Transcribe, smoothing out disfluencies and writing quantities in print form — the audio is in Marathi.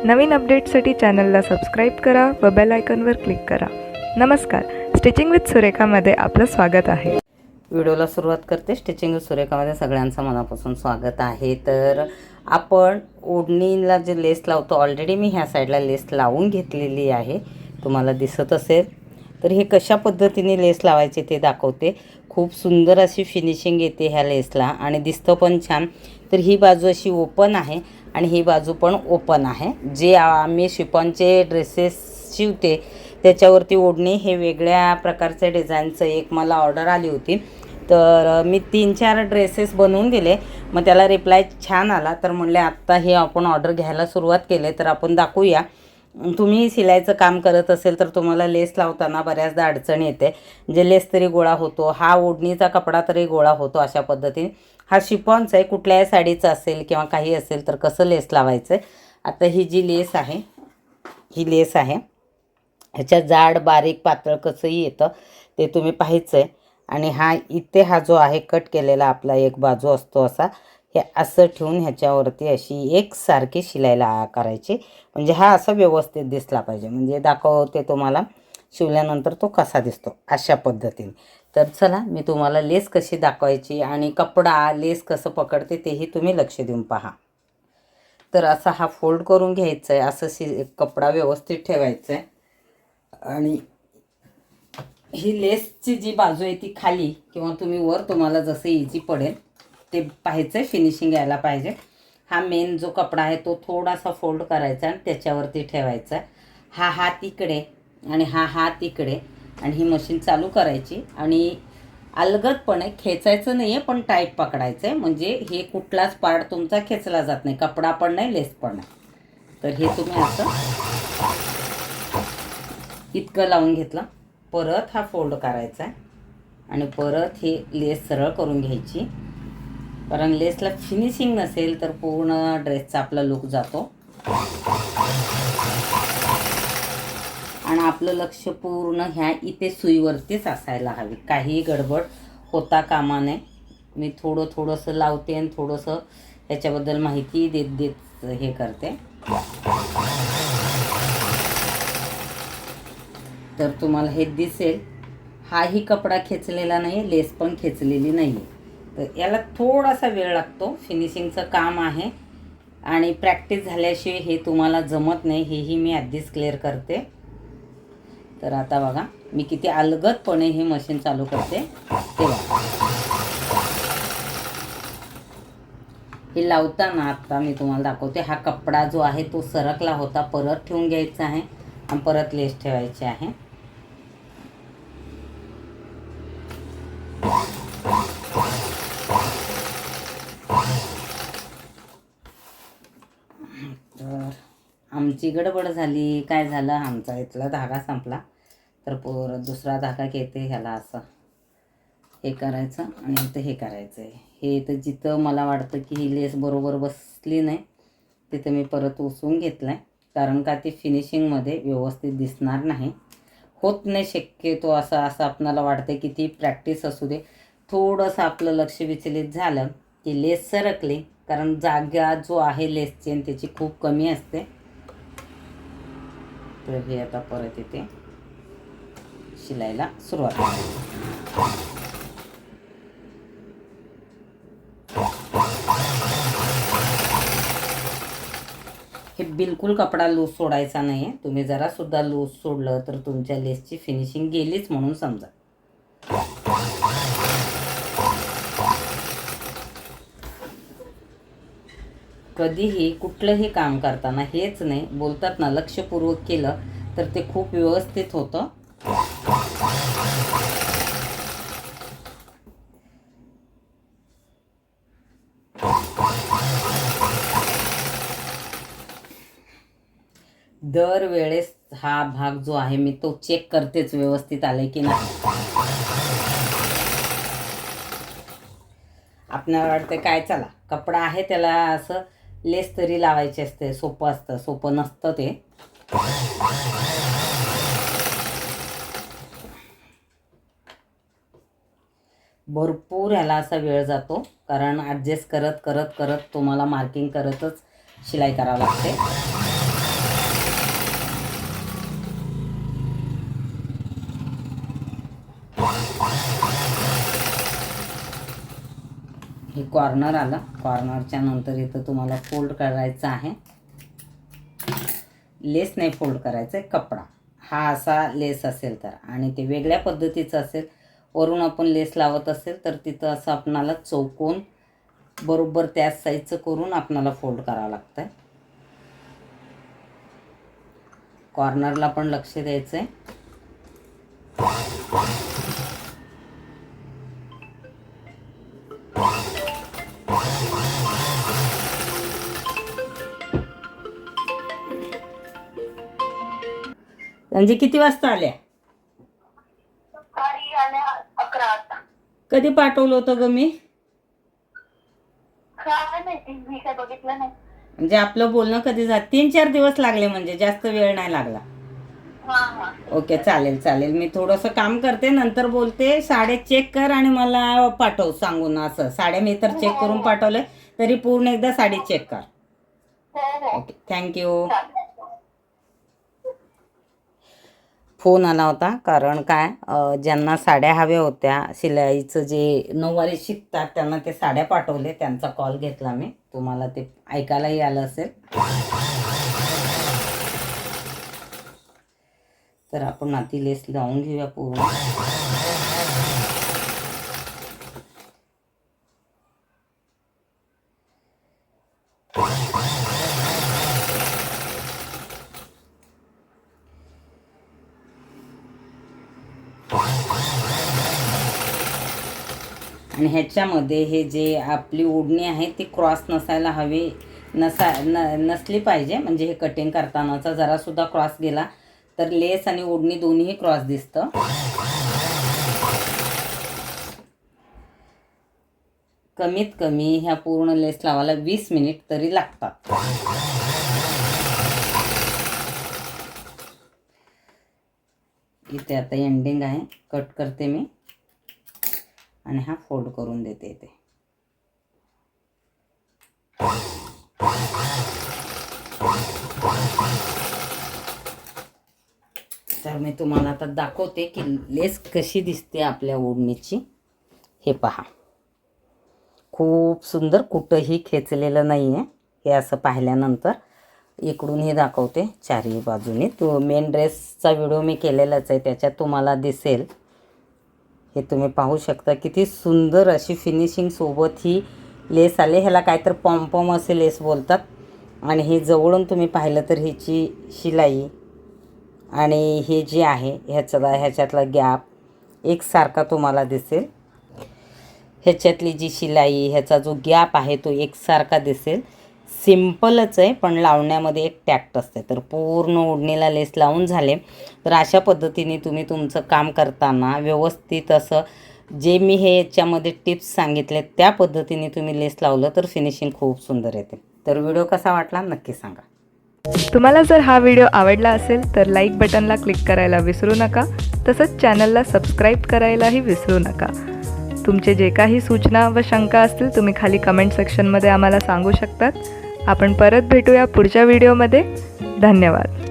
नवीन अपडेट्ससाठी चॅनलला सबस्क्राईब करा व बेल आयकॉनवर क्लिक करा. नमस्कार, स्टिचिंग विथ सुरेखामध्ये आपलं स्वागत आहे. व्हिडिओला सुरुवात करते. स्टिचिंग विथ सुरेखामध्ये सगळ्यांचं मनापासून स्वागत आहे. तर आपण ओढणीला जे लेस लावतो, ऑलरेडी मी ह्या साईडला लेस लावून घेतलेली आहे, तुम्हाला दिसत असेल. तर हे कशा पद्धतीने लेस लावायचे ते दाखवते. खूप सुंदर अशी फिनिशिंग येते ह्या लेसला आणि दिसतं पण छान. तर ही बाजू अशी ओपन आहे आणि ही बाजू पण ओपन आहे. जे आम्ही शिफॉनचे ड्रेसेस शिवते त्याच्यावरती ओढणी हे वेगळ्या प्रकारचे डिझाईनचं एक मला ऑर्डर आली होती. तर मी 3-4 ड्रेसेस बनवून दिले. मग त्याला रिप्लाय छान आला. तर म्हणले आत्ता हे आपण ऑर्डर घ्यायला सुरुवात केले तर आपण दाखवूया. तुम्ही सिलाईचं काम करत असेल तर तुम्हाला लेस लावताना बऱ्याचदा अडचण येते. जे लेस तरी गोळा होतो, हा ओढणीचा कपडा तरी गोळा होतो. अशा पद्धतीने हा शिफॉनचा आहे, कुठल्याही साडीचा असेल किंवा काही असेल तर कसं लेस लावायचं आहे. आता ही जी लेस आहे, ही लेस आहे, ह्याच्या जाड बारीक पातळ कसंही येतं ते तुम्ही पाहायचं आहे. आणि हा इथे हा जो आहे कट केलेला आपला एक बाजू असतो असा, हे असं ठेवून ह्याच्यावरती अशी एकसारखी शिलाईला करायची. म्हणजे हा असा व्यवस्थित दिसला पाहिजे. म्हणजे दाखवते तुम्हाला शिवल्यानंतर तो कसा दिसतो अशा पद्धतीने. तर चला मी तुम्हाला लेस कशी दाखवायची आणि कपडा लेस कसं पकडते तेही तुम्ही लक्ष देऊन पहा. तर असा हा फोल्ड करून घ्यायचा आहे, असं कपडा व्यवस्थित ठेवायचा आहे. आणि ही लेसची जी बाजू आहे ती खाली किंवा तुम्ही वर, तुम्हाला जसं इझी पडेल ते पाहायचं आहे. फिनिशिंग यायला पाहिजे. हा मेन जो कपडा आहे तो थोडासा फोल्ड करायचा आणि त्याच्यावरती ठेवायचा. हा हात इकडे आणि हा हात इकडे आणि ही मशीन चालू करायची आणि अलगदपणे खेचायचं नाही आहे, पण टाईट पकडायचं आहे. म्हणजे हे कुठलाच पार्ट तुमचा खेचला जात नाही, कपडा पण नाही, लेस पण नाही. तर हे तुम्ही असं इतकं लावून घेतलं. परत हा फोल्ड करायचा आहे आणि परत हे लेस सरळ करून घ्यायची. कारण लेसला फिनिशिंग नसेल तर पूर्ण ड्रेसचा आपला लुक जातो. आणि आपलं लक्ष पूर्ण ह्या इथे सुईवरतीच असायला हवी, काही गडबड होता कामा नये. मी थोडंसं लावते आणि थोडंसं ह्याच्याबद्दल माहिती देत हे करते. तर तुम्हाला हे दिसेल, हाही कपडा खेचलेला नाही, लेस पण खेचलेली नाही. तर याला थोडासा वेळ लागतो. फिनिशिंगचं काम आहे आणि प्रॅक्टिस झाल्याशिवाय हे तुम्हाला जमत नाही, हेही मी आधीच क्लिअर करते. तर आता बघा मी किती अलगदपणे हे मशीन चालू करते ते बघा. हे लावताना आता मी तुम्हाला दाखवते. हा कपडा जो आहे तो सरकला होता, परत ठेवून घ्यायचा आहे आणि परत लेस ठेवायची आहे. तर आमची गडबड झाली. काय झालं, आमचा इथला धागा संपला. तर परत दुसरा धागा घेते, ह्याला असं हे करायचं आणि इथं हे करायचं आहे. हे तर जिथं मला वाटतं की ही लेस बरोबर बसली नाही तिथं मी परत उसवून घेतलं आहे. कारण का ती फिनिशिंगमध्ये व्यवस्थित दिसणार नाही, होत नाही शक्यतो. असं आपणाला वाटतं की ती प्रॅक्टिस असू दे. थोडंसं आपलं लक्ष विचलित झालं की लेस सरकली, कारण जागा जो आहे लेसची आणि त्याची खूप कमी असते. तर हे आता परत इथे शिलाईला सुरुवात करते. हे बिलकुल कपडा लूज सोडायचा नाही आहे. तुम्ही जरासुद्धा लूज सोडलं तर तुमच्या लेसची फिनिशिंग गेलीच म्हणून समजा. कधीही कुठलंही काम करताना हेच नाही बोलतात ना, लक्षपूर्वक केलं तर ते खूप व्यवस्थित होतं. दरवेळेस हा भाग जो आहे मी तो चेक करतेच, व्यवस्थित आले की नाही. आपल्याला वाटतं काय, चला कपडा आहे त्याला असं लेस तरी लावायची असते, सोपं असतं. सोपं नसतं ते. भरपूर ह्याला असा वेळ जातो, कारण ॲडजस्ट करत करत करत तुम्हाला मार्किंग करतच शिलाई करावं लागते. कॉर्नर आलं. कॉर्नरच्या नंतर इथं तुम्हाला फोल्ड करायचं आहे. लेस नाही फोल्ड करायचं आहे, कपडा. हा असा लेस असेल तर, आणि ते वेगळ्या पद्धतीचं असेल, वरून आपण लेस लावत असेल तर तिथं असं आपणाला चौकोन बरोबर त्याच साईजचं करून आपणाला फोल्ड करावं लागतं आहे. कॉर्नरला पण लक्ष द्यायचं आहे. म्हणजे किती वाजता आल्या? 11 वाजता. कधी पाठवलं होतं ग मी? काय माहिती, मी काय बघितलं नाही. म्हणजे आपलं बोलणं कधी झालं? 3-4 दिवस लागले, म्हणजे जास्त वेळ नाही लागला. ओके, चालेल चालेल. मी थोडंसं काम करते, नंतर बोलते. साड्या चेक कर आणि मला पाठव सांगून. असं साड्या मी तर चेक करून पाठवले, तरी पूर्ण एकदा साडी चेक कर. Okay, thank you. फोन आला होता, कारण काय, ज्यांना साड्या हव्या होत्या, शिलाईचं जे नऊवारी शिकतात त्यांना ते साड्या पाठवले. त्यांचा कॉल घेतला मी. तुम्हाला ते ऐकायलाही आलं असेल. तर आपण आधी लेस लावून घेऊया पूर्ण. आणि ह्याच्यामध्ये हे जे आपली ओढणी आहे ती क्रॉस नसायला हवी, नसली पाहिजे. म्हणजे हे कटिंग करतानाचा जरासुद्धा क्रॉस गेला तर लेस आणि ओढणी दोन्हीही क्रॉस दिसतं. कमीत कमी ह्या पूर्ण लेस लावायला 20 मिनिट तरी लागतात. इथे आता एंडिंग आहे, कट करते मी आणि हा फोल्ड करून देते इथे. तर मी तुम्हाला आता दाखवते की लेस कशी दिसते आपल्या ओढणीची. हे पहा, खूप सुंदर, कुठंही खेचलेलं नाही आहे. हे असं पाहिल्यानंतर इकडूनही दाखवते चारही बाजूने. तो मेन ड्रेसचा व्हिडिओ मी केलेलाच आहे, त्याच्यात तुम्हाला दिसेल. हे तुम्ही पाहू शकता किती सुंदर अशी फिनिशिंग सोबत ही लेस आले. ह्याला काहीतरी पॉम्पॉम असे लेस बोलतात. आणि हे जवळून तुम्ही पाहिलं तर ह्याची शिलाई आणि हे जे आहे ह्याच्यातला गॅप एकसारखा तुम्हाला दिसेल. ह्याच्यातली जी शिलाई, ह्याचा जो गॅप आहे तो एकसारखा दिसेल. सिम्पलच आहे, पण लावण्यामध्ये एक टॅक्ट असते. तर पूर्ण ओढणीला लेस लावून झाले तर अशा पद्धतीने तुम्ही तुमचं काम करताना व्यवस्थित असं जे मी हे याच्यामध्ये टिप्स सांगितले त्या पद्धतीने तुम्ही लेस लावलं तर फिनिशिंग खूप सुंदर येते. तर व्हिडिओ कसा वाटला नक्की सांगा. तुम्हाला जर हा व्हिडिओ आवडला असेल तर लाईक बटनला क्लिक करायला विसरू नका. तसंच चॅनलला सबस्क्राईब करायलाही विसरू नका. तुमचे जे काही सूचना व शंका असतील तुम्ही खाली कमेंट सेक्शनमध्ये आम्हाला सांगू शकतात. आपण परत भेटूया पुढच्या व्हिडिओमध्ये. धन्यवाद.